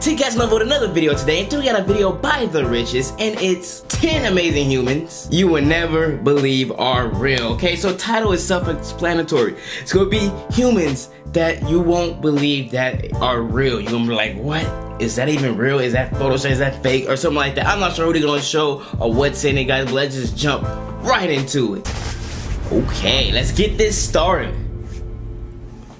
Today guys, I'm with another video today, and today we got a video by the richest, and it's 10 amazing humans you would never believe are real. Okay, so title is self-explanatory. It's gonna be humans that you won't believe that are real. You're gonna be like, what? Is that even real? Is that Photoshop? Is that fake? Or something like that. I'm not sure who they're gonna show or what's in it, guys, but let's just jump right into it. Okay, let's get this started.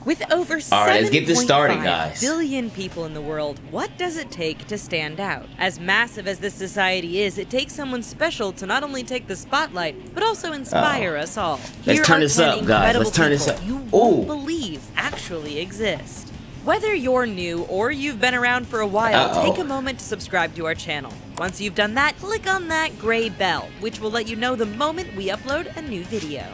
With over 7.5 billion people in the world, what does it take to stand out? As massive as this society is, it takes someone special to not only take the spotlight, but also inspire us all. Let's turn this up, guys. Let's turn this up. You won't believe actually exist. Whether you're new or you've been around for a while, take a moment to subscribe to our channel. Once you've done that, click on that gray bell, which will let you know the moment we upload a new video.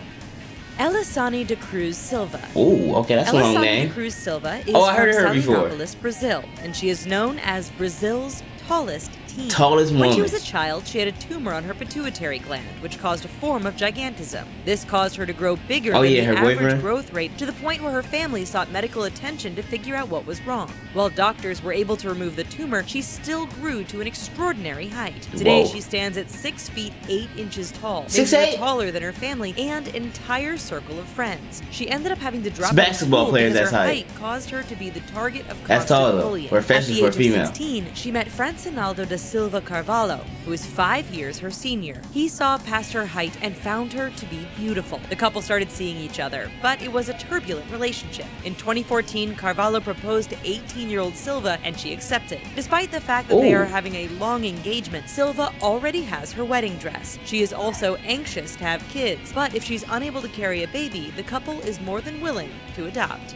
Elani de Cruz Silva. Oh, okay, that's a long name. Elani de Cruz Silva is I heard her before. Brazil, and she is known as Brazil's tallest teen. Tallest woman. When she was a child, she had a tumor on her pituitary gland, which caused a form of gigantism. This caused her to grow bigger than the average growth rate, to the point where her family sought medical attention to figure out what was wrong. While doctors were able to remove the tumor, she still grew to an extraordinary height. Today, she stands at 6 feet 8 inches tall, making her taller than her family and an entire circle of friends. She ended up having to drop out of school because her height caused her to be the target of constant bullying. At the age of 16, she met Francinaldo da Silva Carvalho, who is 5 years her senior. He saw past her height and found her to be beautiful. The couple started seeing each other, but it was a turbulent relationship. In 2014, Carvalho proposed to 18-year-old Silva, and she accepted. Despite the fact that they are having a long engagement, Silva already has her wedding dress. She is also anxious to have kids, but if she's unable to carry a baby, the couple is more than willing to adopt.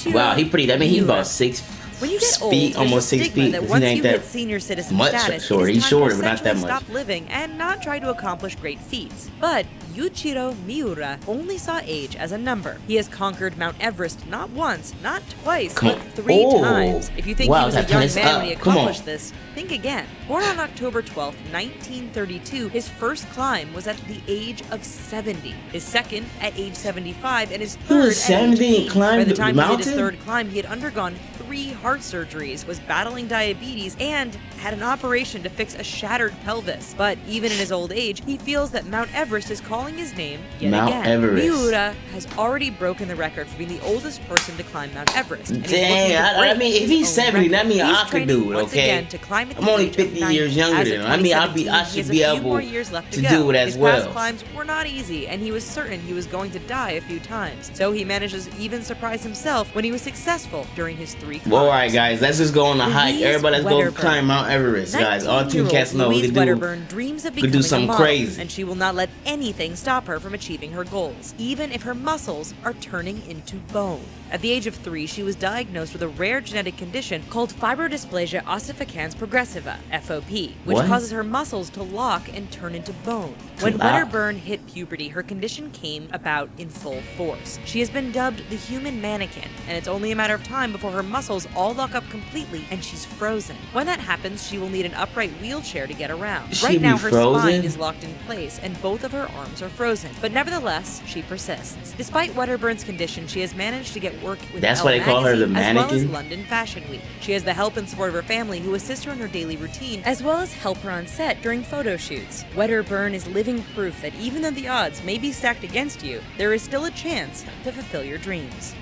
Wow, he pretty. I mean, he's about 6 When you get feet, old, almost 6 feet. That once you hit senior citizen status, short. He's shorter, but not that much. Stop living and not try to accomplish great feats. But Yuichiro Miura only saw age as a number. He has conquered Mount Everest not once, not twice, but 3 times. If you think he was a young man when he accomplished this, think again. Born on October 12, 1932, his first climb was at the age of 70. His second at age 75, and his third at age 80. By the time he did his third climb, he had undergone 3 heart surgeries, was battling diabetes, and had an operation to fix a shattered pelvis. But even in his old age, he feels that Mount Everest is calling his name yet again. Miura has already broken the record for being the oldest person to climb Mount Everest. Dang, I mean, if he's 70, that means I could do it, okay? I'm only 50 years younger than him. I mean, I should be able to do it as well. His past climbs were not easy, and he was certain he was going to die a few times. So he manages to even surprise himself when he was successful during his 3 climbs. Well, alright guys, let's just go on a hike. Everybody, let's go climb Mount Everest, guys. All Team Casanova, Louise Wedderburn dreams of becoming do something crazy, and she will not let anything stop her from achieving her goals, even if her muscles are turning into bone. At the age of 3, she was diagnosed with a rare genetic condition called fibrodysplasia ossificans progressiva, FOP, which causes her muscles to lock and turn into bone. When Wedderburn hit puberty, her condition came about in full force. She has been dubbed the human mannequin, and it's only a matter of time before her muscles all lock up completely and she's frozen. When that happens, she will need an upright wheelchair to get around. Right now, her spine is locked in place and both of her arms are frozen, but nevertheless, she persists. Despite Wedderburn's condition, she has managed to get work with That's why they call her the mannequin, as well as London Fashion Week. She has the help and support of her family, who assist her in her daily routine, as well as help her on set during photo shoots. Wedderburn is living proof that even though the odds may be stacked against you, there is still a chance to fulfill your dreams.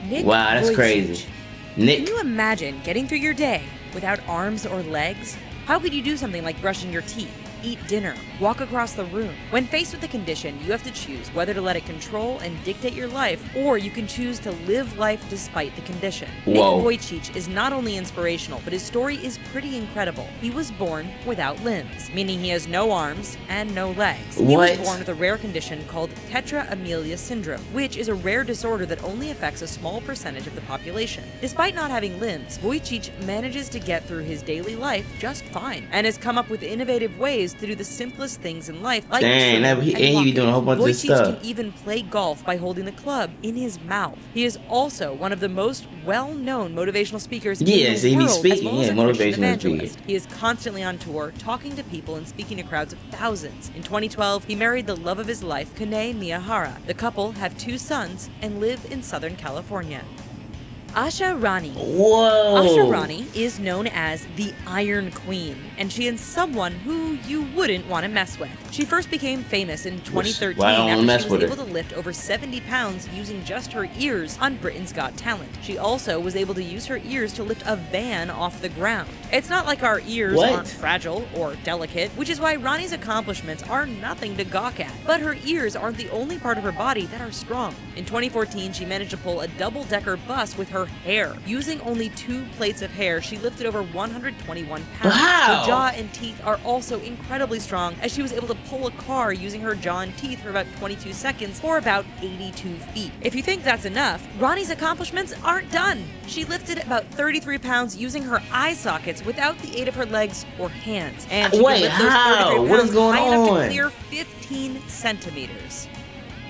Wow, that's crazy. Can you imagine getting through your day without arms or legs? How could you do something like brushing your teeth, eat dinner, walk across the room? When faced with the condition, you have to choose whether to let it control and dictate your life, or you can choose to live life despite the condition. Vujicic is not only inspirational, but his story is pretty incredible. He was born without limbs, meaning he has no arms and no legs. He was born with a rare condition called tetra amelia syndrome, which is a rare disorder that only affects a small percentage of the population. Despite not having limbs, Vujicic manages to get through his daily life just fine, and has come up with innovative ways to do the simplest things in life, like he be doing a whole bunch of stuff. Vujicic can even play golf by holding the club in his mouth. He is also one of the most well-known motivational speakers in the world, as well as a Christian evangelist. He is constantly on tour, talking to people and speaking to crowds of thousands. In 2012, he married the love of his life, Kane Miyahara. The couple have 2 sons and live in Southern California. Asha Rani. Whoa! Asha Rani is known as the Iron Queen, and she is someone who you wouldn't want to mess with. She first became famous in 2013 after she was able to lift over 70 pounds using just her ears on Britain's Got Talent. She also was able to use her ears to lift a van off the ground. It's not like our ears aren't fragile or delicate, which is why Rani's accomplishments are nothing to gawk at. But her ears aren't the only part of her body that are strong. In 2014, she managed to pull a double-decker bus with her hair. Using only 2 plates of hair, she lifted over 121 pounds. Wow. Her jaw and teeth are also incredibly strong, as she was able to pull a car using her jaw and teeth for about 22 seconds for about 82 feet. If you think that's enough, Rani's accomplishments aren't done. She lifted about 33 pounds using her eye sockets without the aid of her legs or hands. And she can lift those 33 pounds high enough to clear 15 centimeters.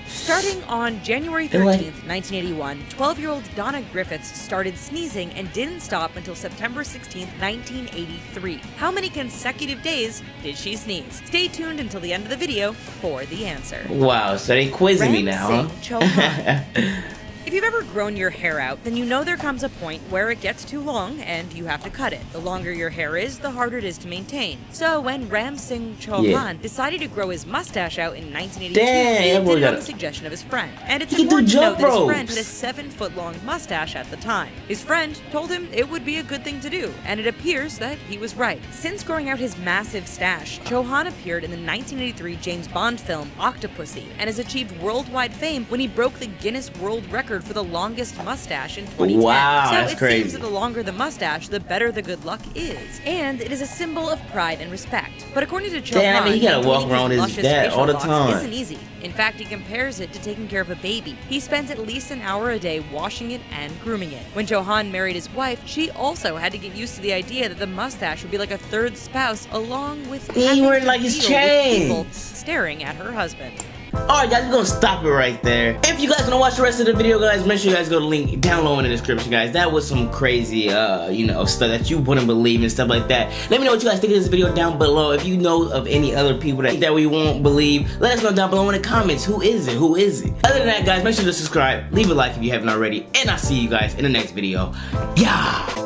Starting on January 13th, 1981, 12-year-old Donna Griffiths started sneezing and didn't stop until September 16th, 1983. How many consecutive days did she sneeze? Stay tuned until the end of the video for the answer. Wow, so they quizzing me now, huh? If you've ever grown your hair out, then you know there comes a point where it gets too long and you have to cut it. The longer your hair is, the harder it is to maintain. So when Ram Singh Chauhan decided to grow his mustache out in 1982, he did it on the suggestion of his friend. And it's important to note that his friend had a 7-foot-long mustache at the time. His friend told him it would be a good thing to do, and it appears that he was right. Since growing out his massive stash, Chauhan appeared in the 1983 James Bond film Octopussy and has achieved worldwide fame when he broke the Guinness World Record for the longest mustache in 2010. Wow, so that's crazy. Seems that the longer the mustache, the better the good luck is. And it is a symbol of pride and respect. But according to Chauhan, he gotta walk around his dad all the time. Isn't easy. In fact, he compares it to taking care of a baby. He spends at least an hour a day washing it and grooming it. When Chauhan married his wife, she also had to get used to the idea that the mustache would be like a third spouse, along with having like his chain, people staring at her husband. Alright guys, we're gonna stop it right there. If you guys wanna watch the rest of the video, guys, make sure you guys go to the link down low in the description, guys. That was some crazy, you know, stuff that you wouldn't believe and stuff like that. Let me know what you guys think of this video down below. If you know of any other people that we won't believe, let us know down below in the comments. Who is it? Who is it? Other than that, guys, make sure to subscribe, leave a like if you haven't already, and I'll see you guys in the next video. Yeah!